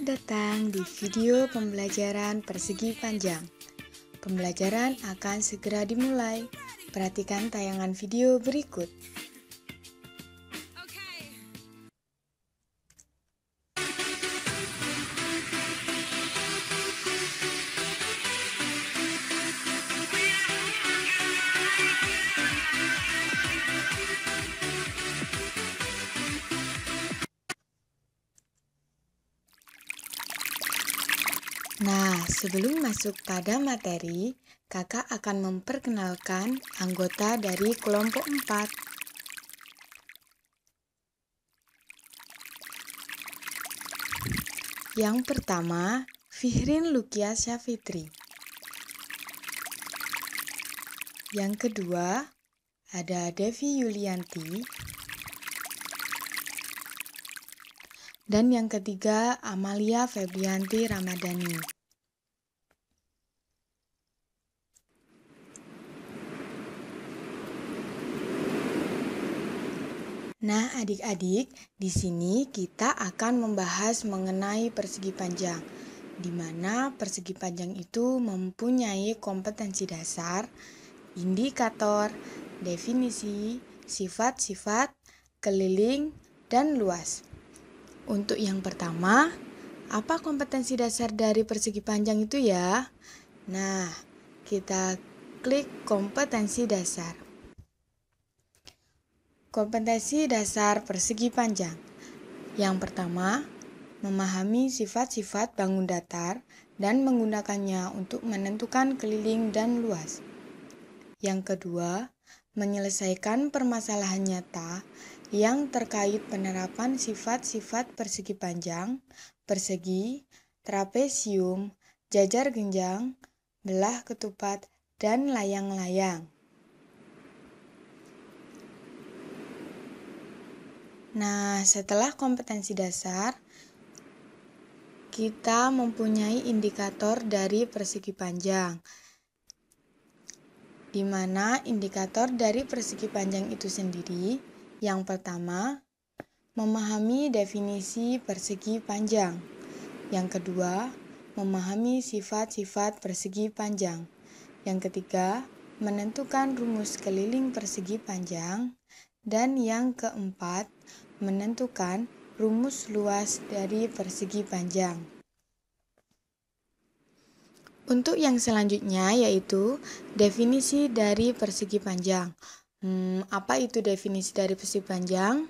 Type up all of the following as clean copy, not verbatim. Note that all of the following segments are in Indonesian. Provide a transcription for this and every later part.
Selamat datang di video pembelajaran persegi panjang. Pembelajaran akan segera dimulai. Perhatikan tayangan video berikut. Nah, sebelum masuk pada materi, kakak akan memperkenalkan anggota dari kelompok 4. Yang pertama, Fihrin Lukia Syafitri. Yang kedua, ada Devi Yulianti. Dan yang ketiga, Amalia Febrianti Ramadhani. Nah, adik-adik, di sini kita akan membahas mengenai persegi panjang, di mana persegi panjang itu mempunyai kompetensi dasar, indikator, definisi, sifat-sifat, keliling, dan luas. Untuk yang pertama, apa kompetensi dasar dari persegi panjang itu ya? Nah, kita klik kompetensi dasar. Kompetensi dasar persegi panjang. Yang pertama, memahami sifat-sifat bangun datar dan menggunakannya untuk menentukan keliling dan luas. Yang kedua, menyelesaikan permasalahan nyata yang terkait penerapan sifat-sifat persegi panjang, persegi, trapesium, jajar genjang, belah ketupat, dan layang-layang. Nah, setelah kompetensi dasar, kita mempunyai indikator dari persegi panjang, di mana indikator dari persegi panjang itu sendiri, yang pertama, memahami definisi persegi panjang. Yang kedua, memahami sifat-sifat persegi panjang. Yang ketiga, menentukan rumus keliling persegi panjang. Dan yang keempat, menentukan rumus luas dari persegi panjang. Untuk yang selanjutnya yaitu definisi dari persegi panjang. Apa itu definisi dari persegi panjang?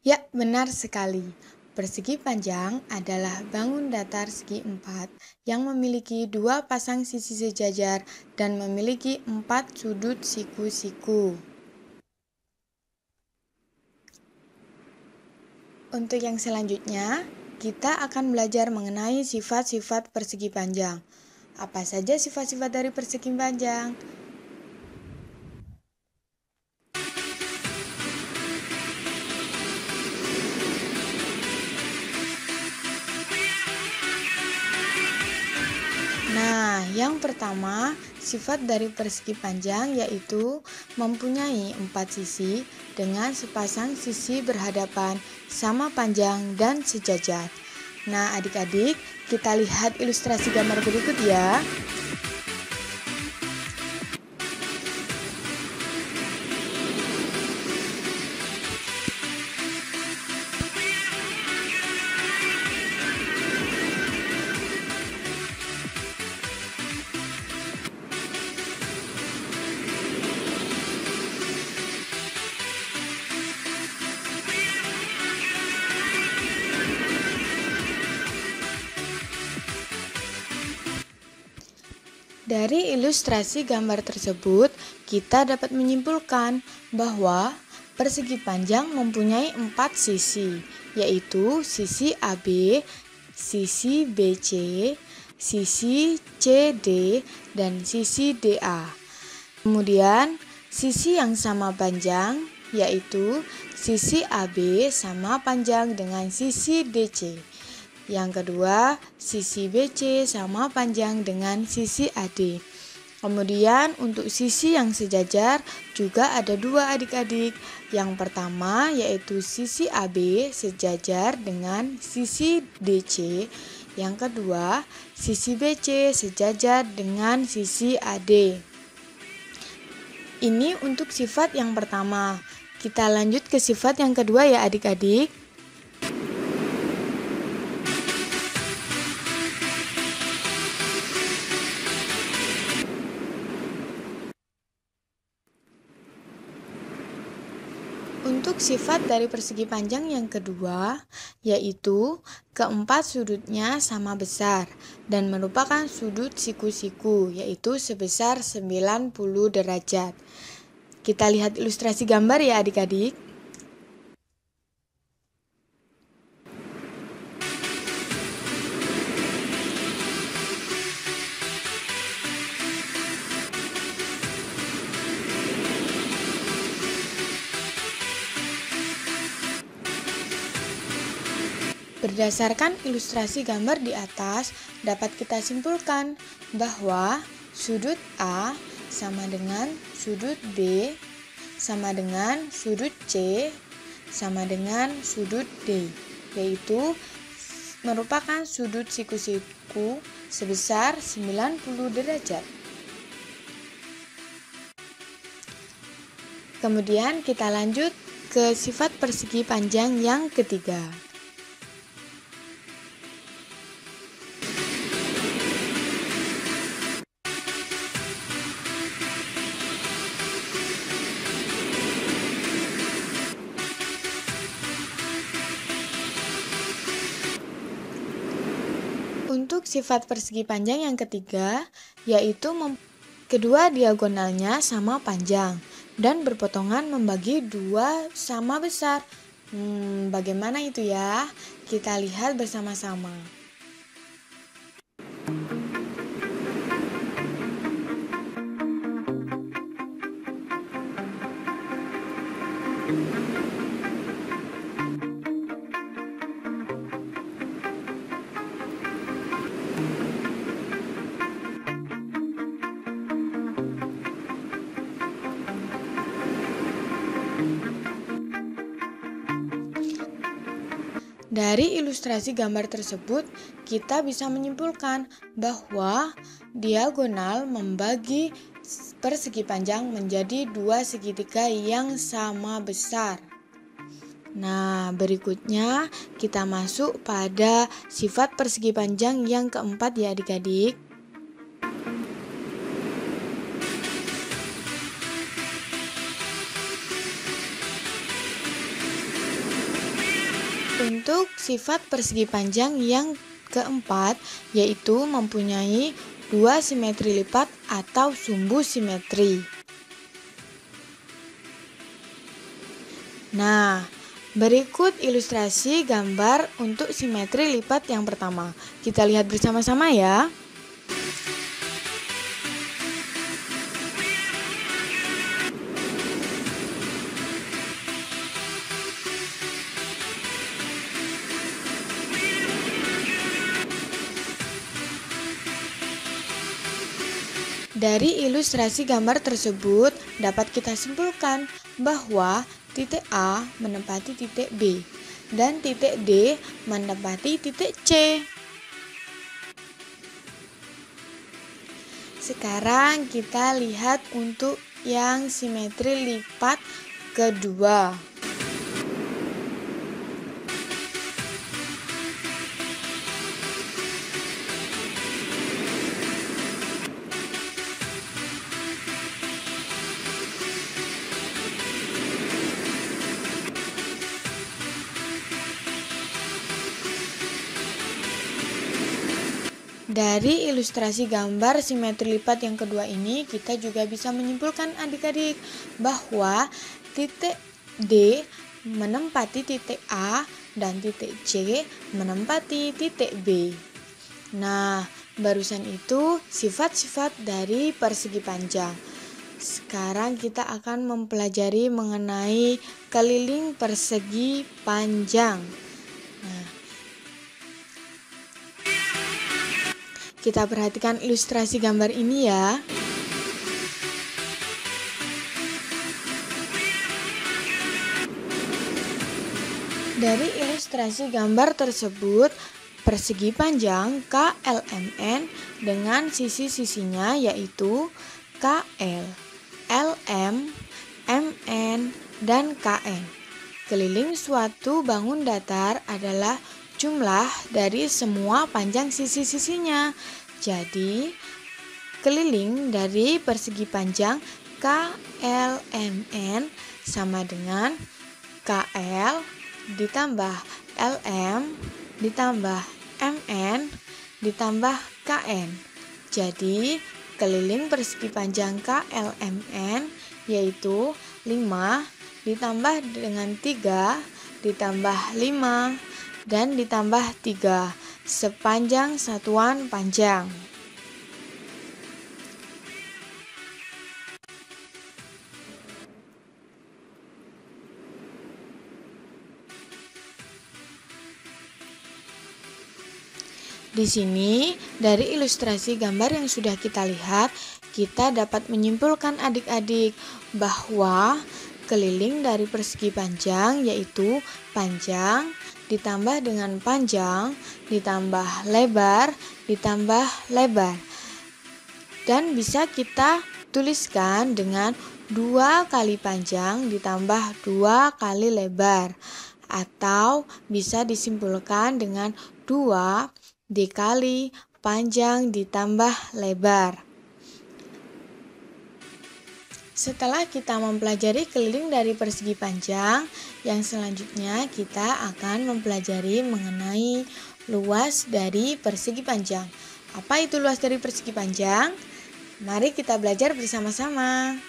Ya, benar sekali. Persegi panjang adalah bangun datar segi 4 yang memiliki 2 pasang sisi sejajar dan memiliki 4 sudut siku-siku. Untuk yang selanjutnya, kita akan belajar mengenai sifat-sifat persegi panjang. Apa saja sifat-sifat dari persegi panjang? Nah, yang pertama, sifat dari persegi panjang yaitu mempunyai 4 sisi dengan sepasang sisi berhadapan, sama panjang, dan sejajar. Nah, adik-adik, kita lihat ilustrasi gambar berikut ya. Dari ilustrasi gambar tersebut, kita dapat menyimpulkan bahwa persegi panjang mempunyai 4 sisi, yaitu sisi AB, sisi BC, sisi CD, dan sisi DA. Kemudian, sisi yang sama panjang, yaitu sisi AB sama panjang dengan sisi DC. Yang kedua, sisi BC sama panjang dengan sisi AD. Kemudian untuk sisi yang sejajar juga ada 2 adik-adik, Yang pertama yaitu sisi AB sejajar dengan sisi DC. Yang kedua, sisi BC sejajar dengan sisi AD. Ini untuk sifat yang pertama. Kita lanjut ke sifat yang kedua ya adik-adik. Untuk sifat dari persegi panjang yang kedua, yaitu keempat sudutnya sama besar dan merupakan sudut siku-siku, yaitu sebesar 90 derajat. Kita lihat ilustrasi gambar ya adik-adik. Berdasarkan ilustrasi gambar di atas, dapat kita simpulkan bahwa sudut A sama dengan sudut B sama dengan sudut C sama dengan sudut D, yaitu merupakan sudut siku-siku sebesar 90 derajat. Kemudian kita lanjut ke sifat persegi panjang yang ketiga. Untuk sifat persegi panjang yang ketiga, yaitu kedua diagonalnya sama panjang dan berpotongan membagi dua sama besar. Bagaimana itu ya? Kita lihat bersama-sama. Dari ilustrasi gambar tersebut, kita bisa menyimpulkan bahwa diagonal membagi persegi panjang menjadi dua segitiga yang sama besar. Nah, berikutnya kita masuk pada sifat persegi panjang yang keempat ya adik-adik. Untuk sifat persegi panjang yang keempat, yaitu mempunyai dua simetri lipat atau sumbu simetri. Nah, berikut ilustrasi gambar untuk simetri lipat yang pertama. Kita lihat bersama-sama ya. Dari ilustrasi gambar tersebut dapat kita simpulkan bahwa titik A menempati titik B dan titik D menempati titik C. Sekarang kita lihat untuk yang simetri lipat kedua. Dari ilustrasi gambar simetri lipat yang kedua ini, kita juga bisa menyimpulkan adik-adik bahwa titik D menempati titik A dan titik C menempati titik B. Nah, barusan itu sifat-sifat dari persegi panjang. Sekarang kita akan mempelajari mengenai keliling persegi panjang. Nah, kita perhatikan ilustrasi gambar ini ya. Dari ilustrasi gambar tersebut, persegi panjang KLMN dengan sisi-sisinya yaitu KL, LM, MN, dan KN. Keliling suatu bangun datar adalah jumlah dari semua panjang sisi-sisinya. Jadi, keliling dari persegi panjang KLMN sama dengan KL ditambah LM ditambah MN ditambah KN. Jadi, keliling persegi panjang KLMN yaitu 5 ditambah dengan 3 ditambah 5 dan ditambah 3 sepanjang satuan panjang. Di sini, dari ilustrasi gambar yang sudah kita lihat, kita dapat menyimpulkan adik-adik bahwa keliling dari persegi panjang yaitu panjang ditambah dengan panjang ditambah lebar ditambah lebar. Dan bisa kita tuliskan dengan 2 kali panjang ditambah 2 kali lebar. Atau bisa disimpulkan dengan 2 dikali panjang ditambah lebar. Setelah kita mempelajari keliling dari persegi panjang, yang selanjutnya kita akan mempelajari mengenai luas dari persegi panjang. Apa itu luas dari persegi panjang? Mari kita belajar bersama-sama.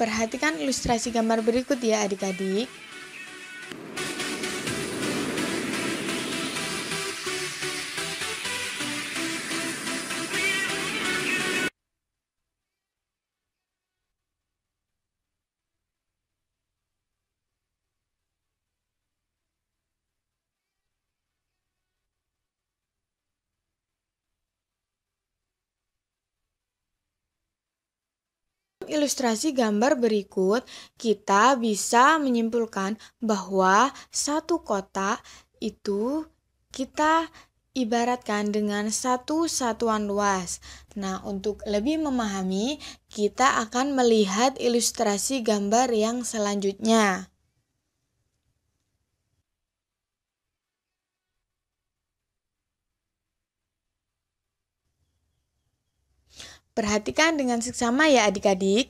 Perhatikan ilustrasi gambar berikut ya adik-adik. Ilustrasi gambar berikut, kita bisa menyimpulkan bahwa satu kotak itu kita ibaratkan dengan satu satuan luas. Nah, untuk lebih memahami, kita akan melihat ilustrasi gambar yang selanjutnya. Perhatikan dengan seksama ya adik-adik.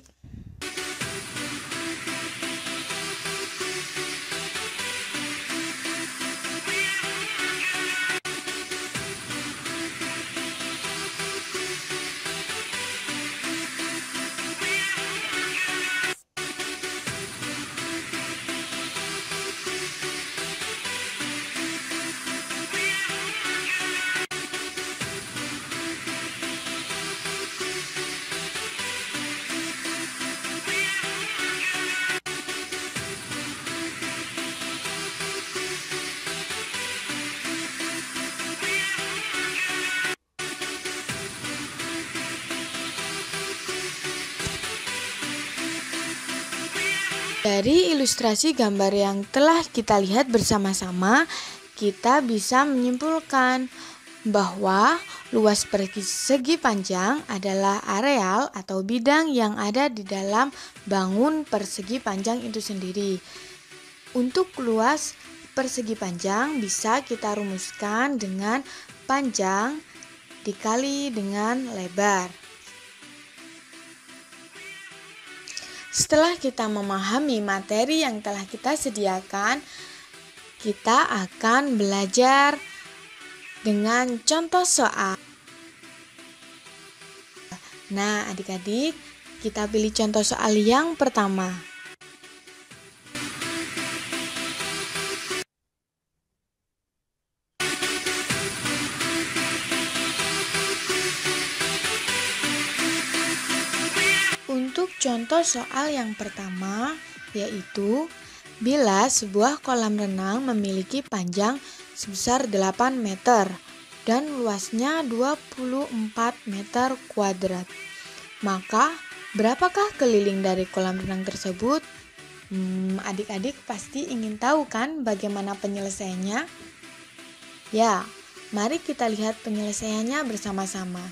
Dari ilustrasi gambar yang telah kita lihat bersama-sama, kita bisa menyimpulkan bahwa luas persegi panjang adalah areal atau bidang yang ada di dalam bangun persegi panjang itu sendiri. Untuk luas persegi panjang bisa kita rumuskan dengan panjang dikali dengan lebar. Setelah kita memahami materi yang telah kita sediakan, kita akan belajar dengan contoh soal. Nah, adik-adik, kita pilih contoh soal yang pertama. Untuk contoh soal yang pertama, yaitu bila sebuah kolam renang memiliki panjang sebesar 8 meter dan luasnya 24 meter kuadrat, maka Berapakah keliling dari kolam renang tersebut? Adik-adik pasti ingin tahu kan bagaimana penyelesaiannya? Ya, mari kita lihat penyelesaiannya bersama-sama.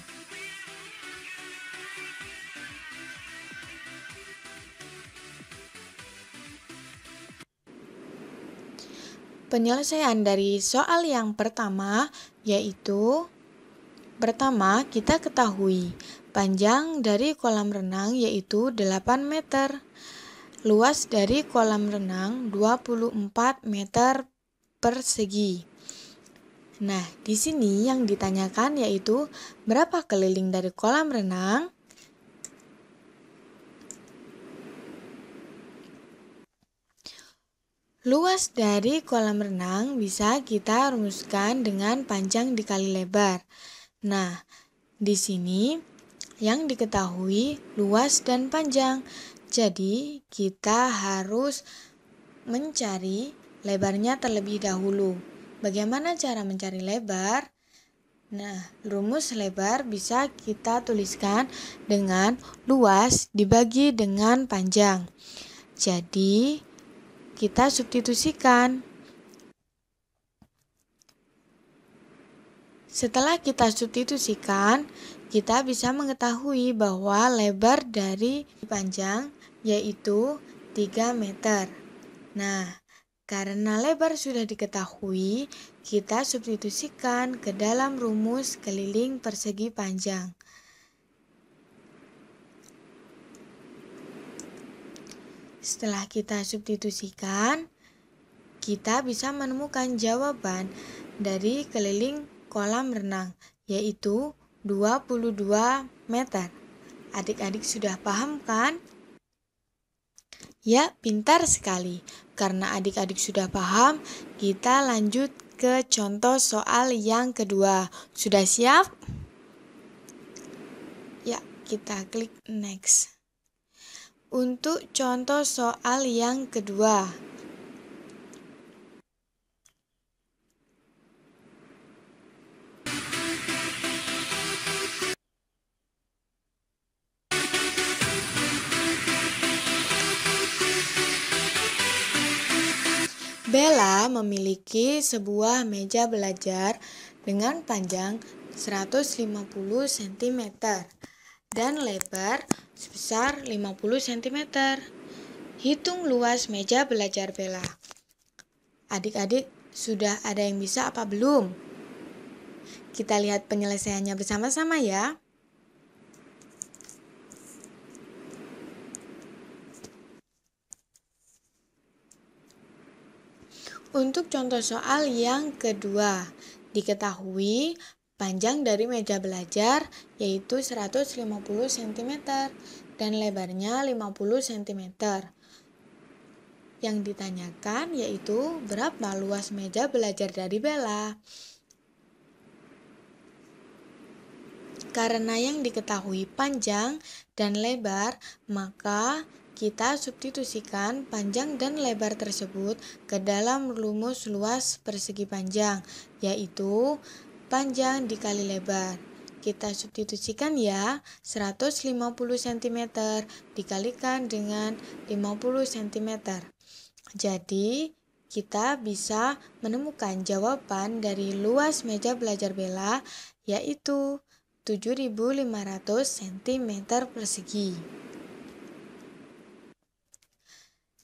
Penyelesaian dari soal yang pertama yaitu pertama, kita ketahui panjang dari kolam renang yaitu 8 meter. Luas dari kolam renang 24 meter persegi. Nah, di sini yang ditanyakan yaitu berapa keliling dari kolam renang? Luas dari kolam renang bisa kita rumuskan dengan panjang dikali lebar. Nah, di sini yang diketahui luas dan panjang. Jadi, kita harus mencari lebarnya terlebih dahulu. Bagaimana cara mencari lebar? Nah, rumus lebar bisa kita tuliskan dengan luas dibagi dengan panjang. Jadi, kita substitusikan. Setelah kita substitusikan, kita bisa mengetahui bahwa lebar dari panjang yaitu 3 meter. Nah, karena lebar sudah diketahui, kita substitusikan ke dalam rumus keliling persegi panjang. Setelah kita substitusikan, kita bisa menemukan jawaban dari keliling kolam renang, yaitu 22 meter. Adik-adik sudah paham kan? Ya, pintar sekali. Karena adik-adik sudah paham, kita lanjut ke contoh soal yang kedua. Sudah siap? Ya, kita klik next. Untuk contoh soal yang kedua. Bella memiliki sebuah meja belajar dengan panjang 150 cm dan lebar sebesar 50 cm. Hitung luas meja belajar Bella. Adik-adik sudah ada yang bisa apa belum? Kita lihat penyelesaiannya bersama-sama ya. Untuk contoh soal yang kedua, diketahui panjang dari meja belajar yaitu 150 cm dan lebarnya 50 cm. Yang ditanyakan yaitu berapa luas meja belajar dari Bella. Karena yang diketahui panjang dan lebar, maka kita substitusikan panjang dan lebar tersebut ke dalam rumus luas persegi panjang, yaitu panjang dikali lebar. Kita substitusikan ya, 150 cm dikalikan dengan 50 cm. Jadi, kita bisa menemukan jawaban dari luas meja belajar Bella, yaitu 7.500 cm persegi.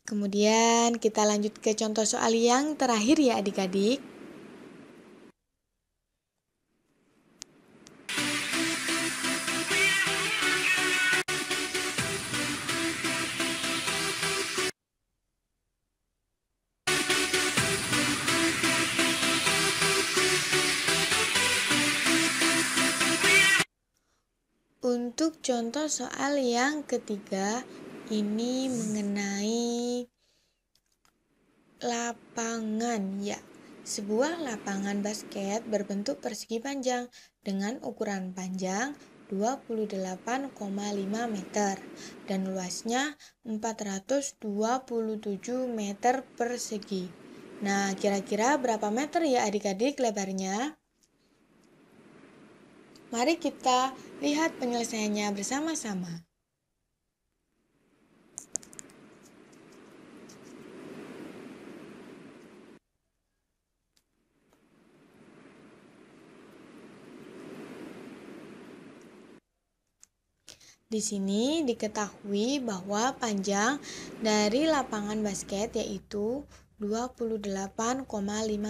Kemudian kita lanjut ke contoh soal yang terakhir ya adik-adik. Untuk contoh soal yang ketiga, ini mengenai lapangan ya. Sebuah lapangan basket berbentuk persegi panjang dengan ukuran panjang 28,5 meter dan luasnya 427 meter persegi. Nah, kira-kira berapa meter ya adik-adik lebarnya? Mari kita lihat penyelesaiannya bersama-sama. Di sini diketahui bahwa panjang dari lapangan basket yaitu 28,5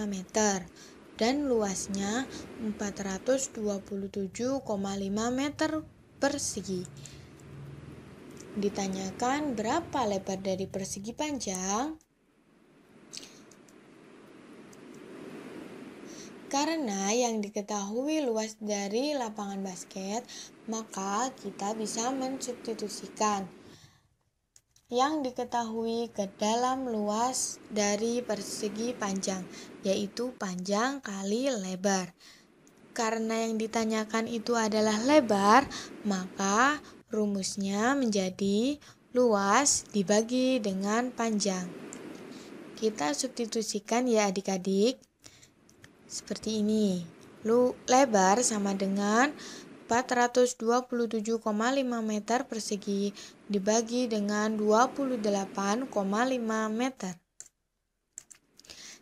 meter dan luasnya 427,5 meter persegi. Ditanyakan berapa lebar dari persegi panjang? Karena yang diketahui luas dari lapangan basket, maka kita bisa mensubstitusikan yang diketahui ke dalam luas dari persegi panjang, yaitu panjang kali lebar. Karena yang ditanyakan itu adalah lebar, maka rumusnya menjadi luas dibagi dengan panjang. Kita substitusikan ya adik-adik. Seperti ini. Lebar sama dengan 427,5 meter persegi dibagi dengan 28,5 meter.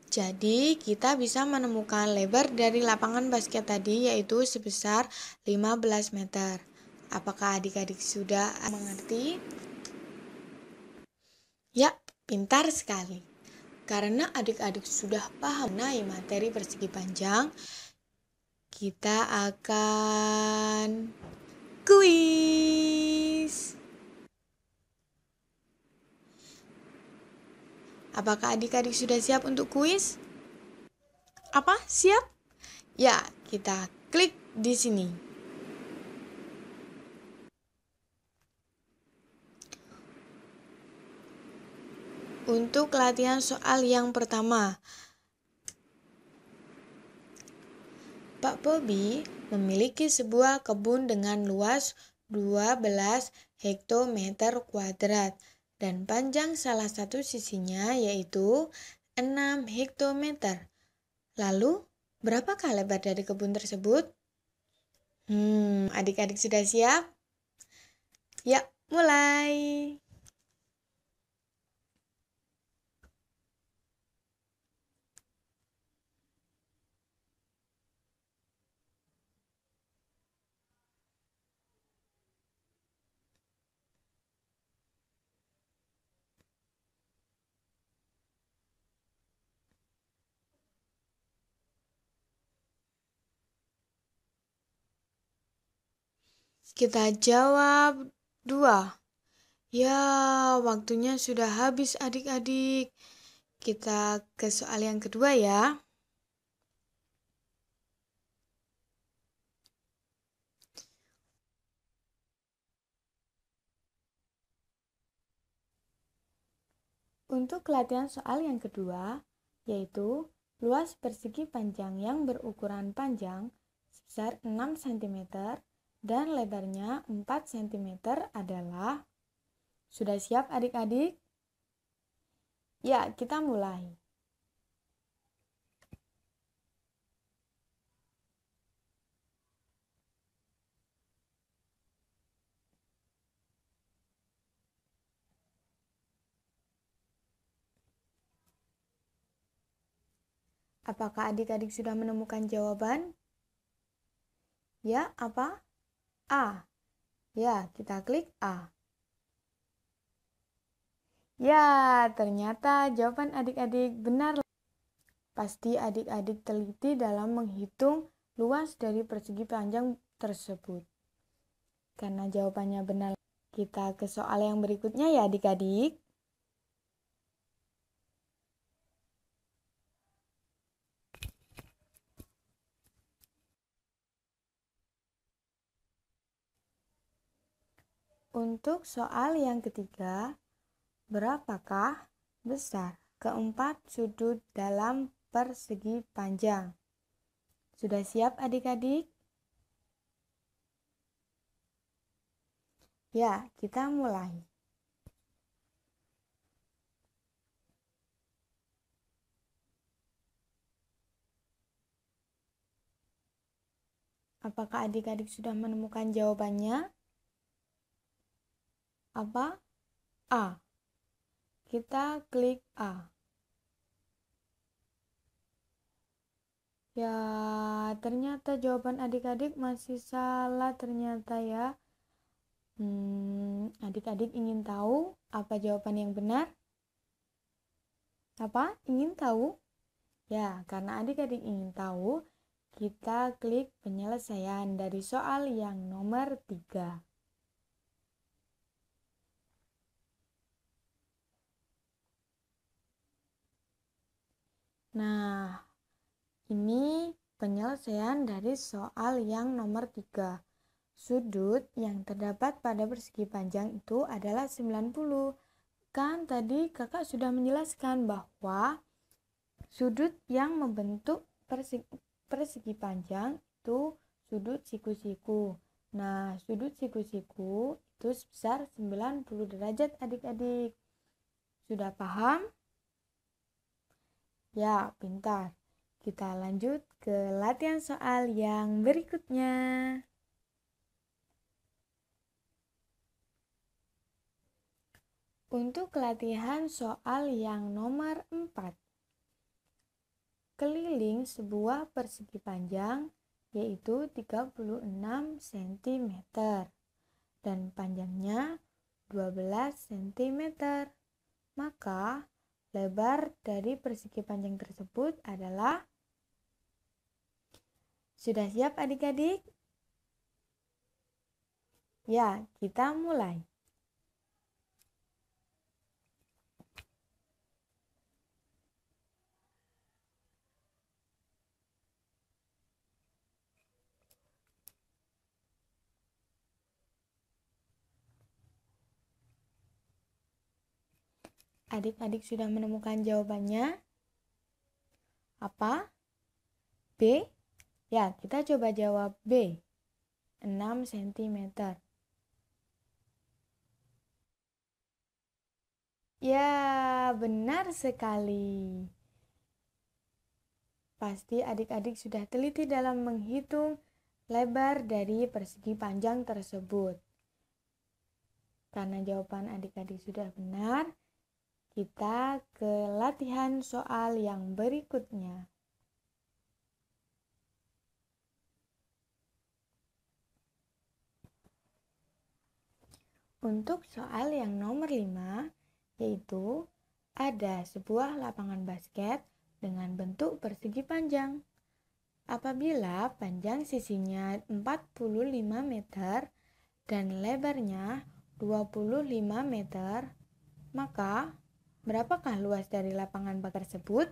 Jadi, kita bisa menemukan lebar dari lapangan basket tadi yaitu sebesar 15 meter. Apakah adik-adik sudah mengerti? Ya, pintar sekali. Karena adik-adik sudah paham mengenai materi persegi panjang, kita akan kuis. Apakah adik-adik sudah siap untuk kuis? Apa? Siap? Ya, kita klik di sini. Untuk latihan soal yang pertama, Pak Bobi memiliki sebuah kebun dengan luas 12 hektometer kuadrat dan panjang salah satu sisinya yaitu 6 hektometer. Lalu, berapakah lebar dari kebun tersebut? Adik-adik sudah siap? Ya, mulai. Kita jawab 2. Ya, waktunya sudah habis adik-adik. Kita ke soal yang kedua ya. Untuk latihan soal yang kedua, yaitu luas persegi panjang yang berukuran panjang sebesar 6 cm dan lebarnya 4 cm adalah. Sudah siap adik-adik? Ya, kita mulai. Apakah adik-adik sudah menemukan jawaban? Ya, apa? A. Ya, kita klik A. Ya, ternyata jawaban adik-adik benar. Pasti adik-adik teliti dalam menghitung luas dari persegi panjang tersebut. Karena jawabannya benar, kita ke soal yang berikutnya ya adik-adik. Untuk soal yang ketiga, berapakah besar keempat sudut dalam persegi panjang? Sudah siap adik-adik? Ya, kita mulai. Apakah adik-adik sudah menemukan jawabannya? Apa? A. Kita klik A. Ya, ternyata jawaban adik-adik masih salah ternyata ya. Adik-adik ingin tahu apa jawaban yang benar? Apa? Ingin tahu? Ya, karena adik-adik ingin tahu, kita klik penyelesaian dari soal yang nomor 3. Nah, ini penyelesaian dari soal yang nomor 3. Sudut yang terdapat pada persegi panjang itu adalah 90. Kan tadi kakak sudah menjelaskan bahwa sudut yang membentuk persegi panjang itu sudut siku-siku. Nah, sudut siku-siku itu sebesar 90 derajat adik-adik. Sudah paham? Ya, pintar. Kita lanjut ke latihan soal yang berikutnya. Untuk latihan soal yang nomor 4. Keliling sebuah persegi panjang yaitu 36 cm dan panjangnya 12 cm. Maka lebar dari persegi panjang tersebut adalah. Sudah siap adik-adik? Ya, kita mulai. Adik-adik sudah menemukan jawabannya? Apa? B? Ya, kita coba jawab B. 6 cm. Ya, benar sekali. Pasti adik-adik sudah teliti dalam menghitung lebar dari persegi panjang tersebut. Karena jawaban adik-adik sudah benar, kita ke latihan soal yang berikutnya. Untuk soal yang nomor 5, yaitu ada sebuah lapangan basket dengan bentuk persegi panjang. Apabila panjang sisinya 45 meter dan lebarnya 25 meter, maka berapakah luas dari lapangan basket tersebut?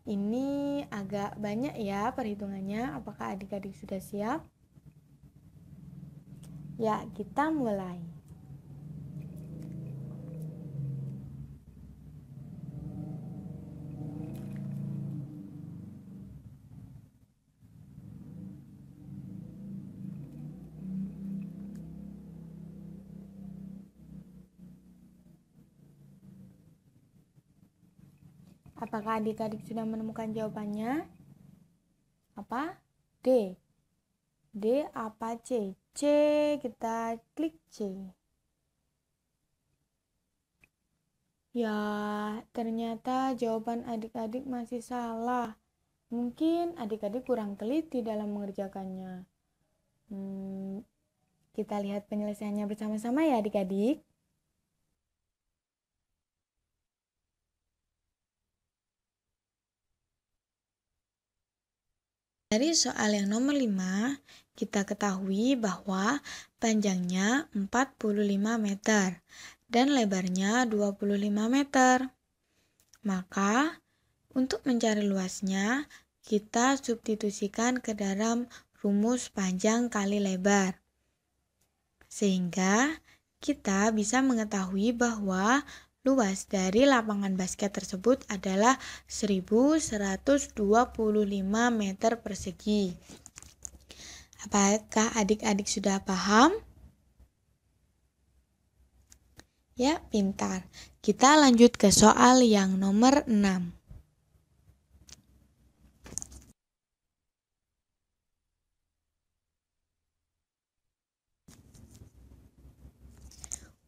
Ini agak banyak ya perhitungannya. Apakah adik-adik sudah siap? Ya, kita mulai. Apakah adik-adik sudah menemukan jawabannya? Apa? D. D apa C? C, kita klik C. Ya, ternyata jawaban adik-adik masih salah. Mungkin adik-adik kurang teliti dalam mengerjakannya. Kita lihat penyelesaiannya bersama-sama ya adik-adik. Dari soal yang nomor 5, kita ketahui bahwa panjangnya 45 meter dan lebarnya 25 meter. Maka, untuk mencari luasnya, kita substitusikan ke dalam rumus panjang kali lebar. Sehingga kita bisa mengetahui bahwa luas dari lapangan basket tersebut adalah 1125 meter persegi. Apakah adik-adik sudah paham? Ya, pintar. Kita lanjut ke soal yang nomor 6.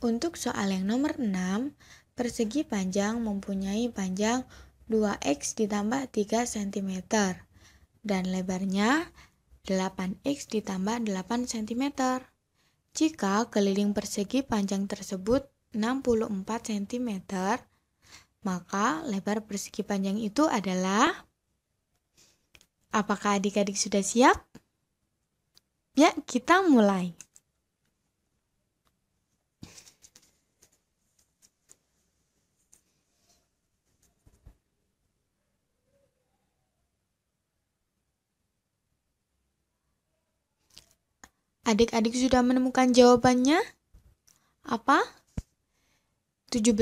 Untuk soal yang nomor 6, persegi panjang mempunyai panjang 2x ditambah 3 cm dan lebarnya 8x ditambah 8 cm. Jika keliling persegi panjang tersebut 64 cm, maka lebar persegi panjang itu adalah... Apakah adik-adik sudah siap? Ya, kita mulai. Adik-adik sudah menemukan jawabannya? Apa? 17?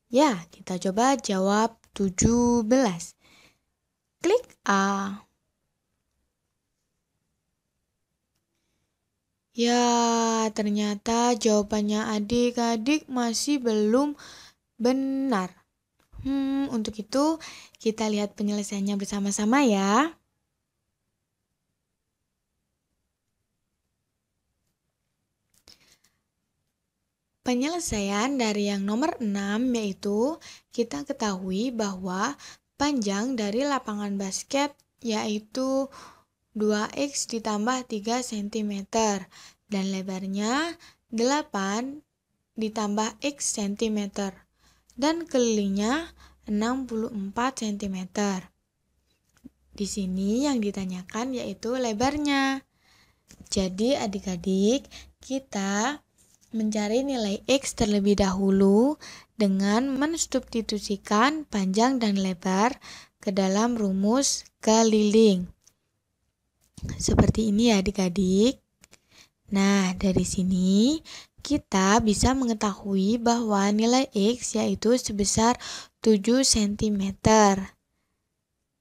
Ya, kita coba jawab 17. Klik A. Ya, ternyata jawabannya adik-adik masih belum benar. Untuk itu kita lihat penyelesaiannya bersama-sama ya. Penyelesaian dari yang nomor 6 yaitu kita ketahui bahwa panjang dari lapangan basket yaitu 2x ditambah 3 cm dan lebarnya 8 ditambah x cm dan kelilingnya 64 cm. Di sini yang ditanyakan yaitu lebarnya. Jadi adik-adik, kita mencari nilai X terlebih dahulu dengan mensubstitusikan panjang dan lebar ke dalam rumus keliling. Seperti ini ya adik-adik. Nah, dari sini kita bisa mengetahui bahwa nilai X yaitu sebesar 7 cm.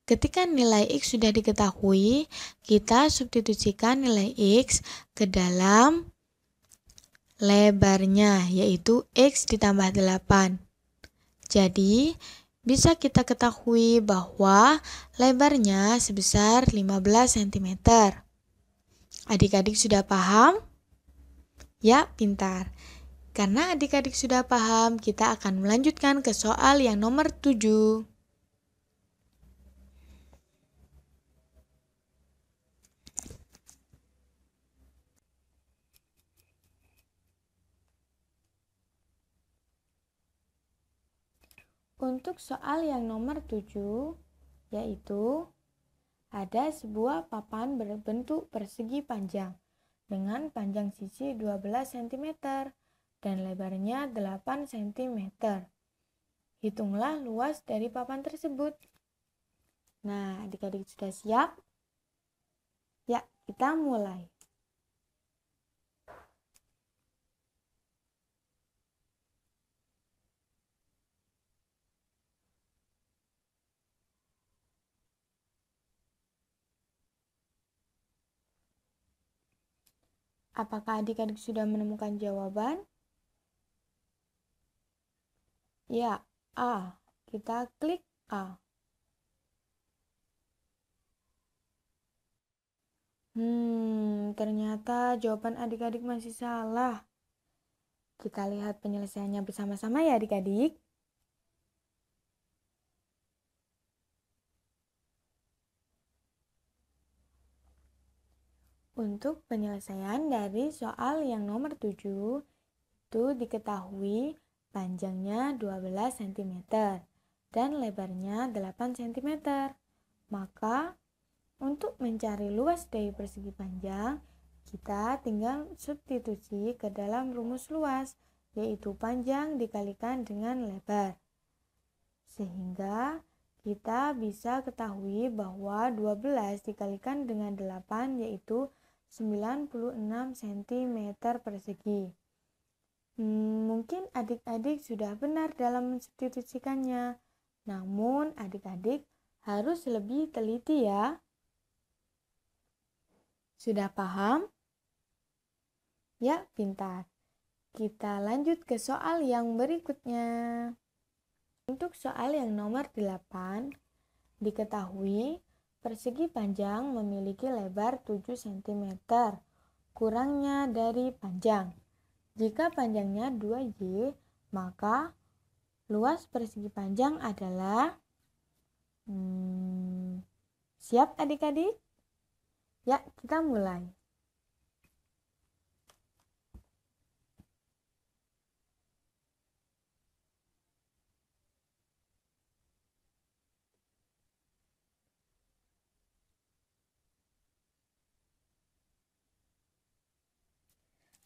Ketika nilai X sudah diketahui, kita substitusikan nilai X ke dalam lebarnya yaitu X ditambah 8. Jadi bisa kita ketahui bahwa lebarnya sebesar 15 cm. Adik-adik sudah paham? Ya, pintar. Karena adik-adik sudah paham, kita akan melanjutkan ke soal yang nomor 7. Untuk soal yang nomor 7, yaitu ada sebuah papan berbentuk persegi panjang dengan panjang sisi 12 cm dan lebarnya 8 cm. Hitunglah luas dari papan tersebut. Nah, adik-adik sudah siap? Ya, kita mulai. Apakah adik-adik sudah menemukan jawaban? Ya, A. Kita klik A. Ternyata jawaban adik-adik masih salah. Kita lihat penyelesaiannya bersama-sama ya adik-adik. Untuk penyelesaian dari soal yang nomor 7, itu diketahui panjangnya 12 cm dan lebarnya 8 cm. Maka untuk mencari luas dari persegi panjang, kita tinggal substitusi ke dalam rumus luas, yaitu panjang dikalikan dengan lebar. Sehingga kita bisa ketahui bahwa 12 dikalikan dengan 8 yaitu 96 cm persegi. Mungkin adik-adik sudah benar dalam mensubstitusikannya. Namun adik-adik harus lebih teliti ya. Sudah paham? Ya, pintar. Kita lanjut ke soal yang berikutnya. Untuk soal yang nomor 8, diketahui persegi panjang memiliki lebar 7 cm, kurangnya dari panjang. Jika panjangnya 2Y, maka luas persegi panjang adalah... siap adik-adik? Ya, kita mulai.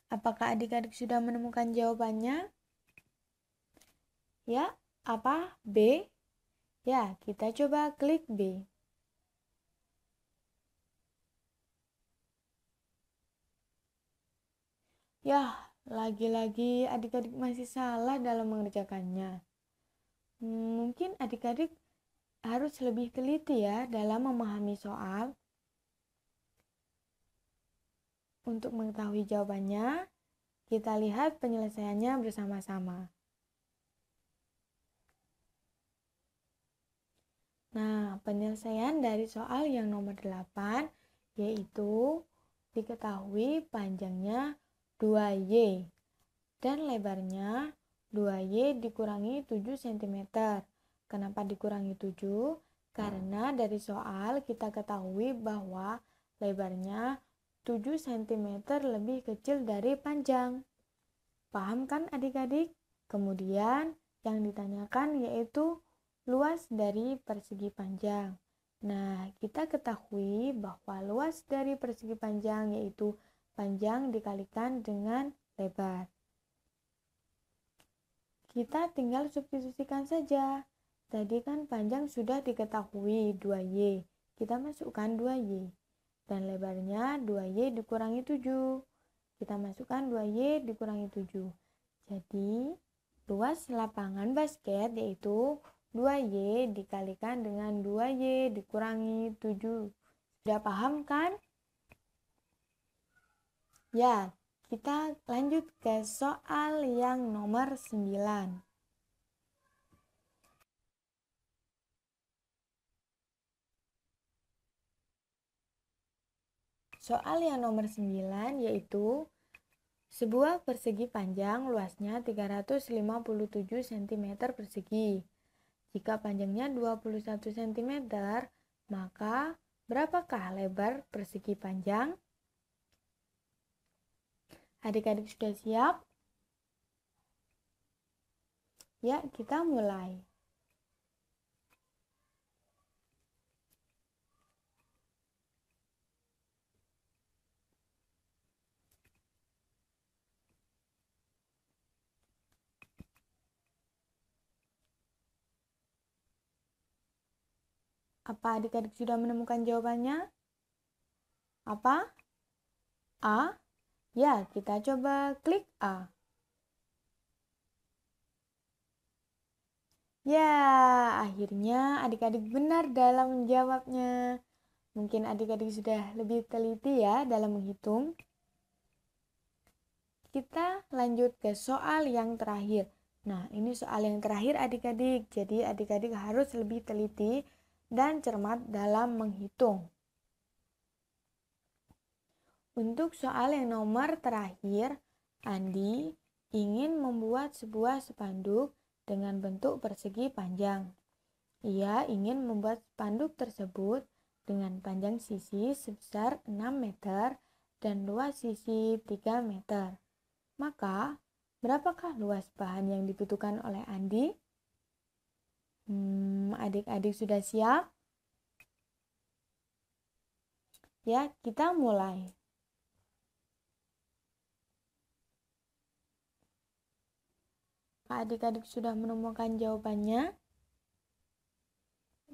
Apakah adik-adik sudah menemukan jawabannya? Ya, apa? B? Ya, kita coba klik B. Yah, lagi-lagi adik-adik masih salah dalam mengerjakannya. Mungkin adik-adik harus lebih teliti ya dalam memahami soal. Untuk mengetahui jawabannya, kita lihat penyelesaiannya bersama-sama. Nah, penyelesaian dari soal yang nomor 8 yaitu diketahui panjangnya 2Y dan lebarnya 2Y dikurangi 7 cm. Kenapa dikurangi 7? Karena dari soal kita ketahui bahwa lebarnya 7 cm lebih kecil dari panjang. Paham kan adik-adik? Kemudian yang ditanyakan yaitu luas dari persegi panjang. Nah, kita ketahui bahwa luas dari persegi panjang yaitu panjang dikalikan dengan lebar. Kita tinggal substitusikan saja. Tadi kan panjang sudah diketahui 2Y. Kita masukkan 2Y. Dan lebarnya 2Y dikurangi 7. Kita masukkan 2Y dikurangi 7. Jadi, luas lapangan basket yaitu 2Y dikalikan dengan 2Y dikurangi 7. Sudah paham kan? Ya, kita lanjut ke soal yang nomor 9. Soal yang nomor 9 yaitu sebuah persegi panjang luasnya 357 cm persegi. Jika panjangnya 21 cm, maka berapakah lebar persegi panjang? Adik-adik sudah siap? Ya, kita mulai. Apa adik-adik sudah menemukan jawabannya? Apa? A? Ya, kita coba klik A. Ya, akhirnya adik-adik benar dalam menjawabnya. Mungkin adik-adik sudah lebih teliti ya dalam menghitung. Kita lanjut ke soal yang terakhir. Nah, ini soal yang terakhir adik-adik. Jadi adik-adik harus lebih teliti dan cermat dalam menghitung. Untuk soal yang nomor terakhir, Andi ingin membuat sebuah spanduk dengan bentuk persegi panjang. Ia ingin membuat spanduk tersebut dengan panjang sisi sebesar 6 meter dan luas sisi 3 meter. Maka, berapakah luas bahan yang dibutuhkan oleh Andi? Adik-adik sudah siap? Ya, kita mulai. Adik-adik sudah menemukan jawabannya?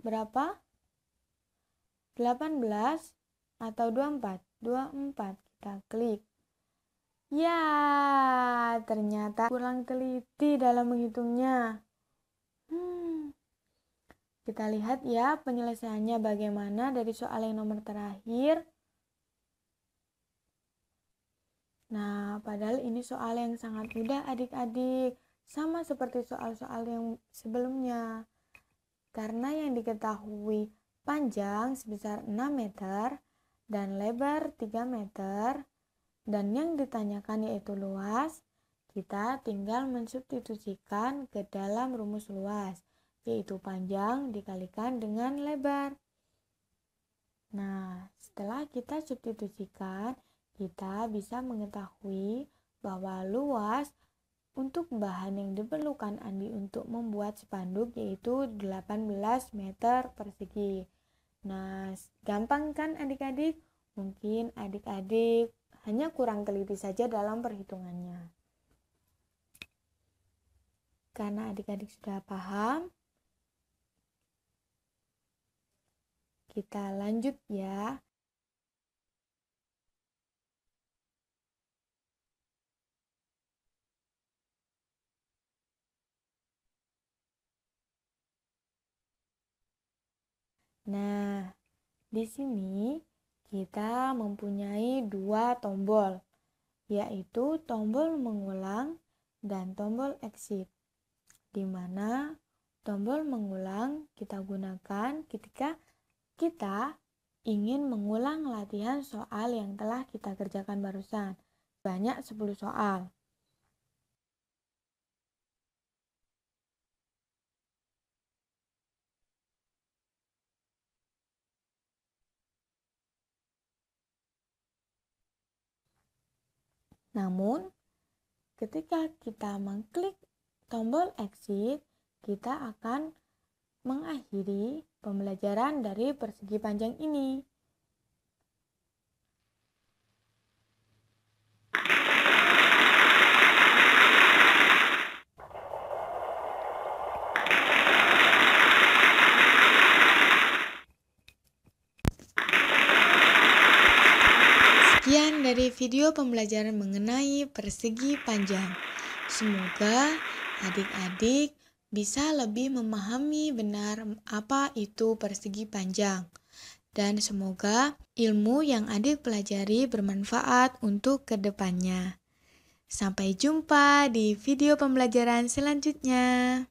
Berapa? 18 atau 24? 24. Kita klik. Ya, ternyata kurang teliti dalam menghitungnya. Kita lihat ya penyelesaiannya bagaimana dari soal yang nomor terakhir. Nah, padahal ini soal yang sangat mudah adik-adik. Sama seperti soal-soal yang sebelumnya. Karena yang diketahui panjang sebesar 6 meter dan lebar 3 meter dan yang ditanyakan yaitu luas, kita tinggal mensubstitusikan ke dalam rumus luas, yaitu panjang dikalikan dengan lebar. Nah, setelah kita substitusikan, kita bisa mengetahui bahwa luas untuk bahan yang diperlukan Andi untuk membuat spanduk yaitu 18 meter persegi. Nah, gampang kan adik-adik? Mungkin adik-adik hanya kurang teliti saja dalam perhitungannya. Karena adik-adik sudah paham, kita lanjut ya. Nah, di sini kita mempunyai dua tombol, yaitu tombol mengulang dan tombol exit, di mana tombol mengulang kita gunakan ketika kita ingin mengulang latihan soal yang telah kita kerjakan barusan, banyak 10 soal. Namun, ketika kita mengklik tombol exit, kita akan mengakhiri pembelajaran dari persegi panjang ini. Sekian dari video pembelajaran mengenai persegi panjang. Semoga adik-adik bisa lebih memahami benar apa itu persegi panjang. Dan semoga ilmu yang adik pelajari bermanfaat untuk kedepannya. Sampai jumpa di video pembelajaran selanjutnya.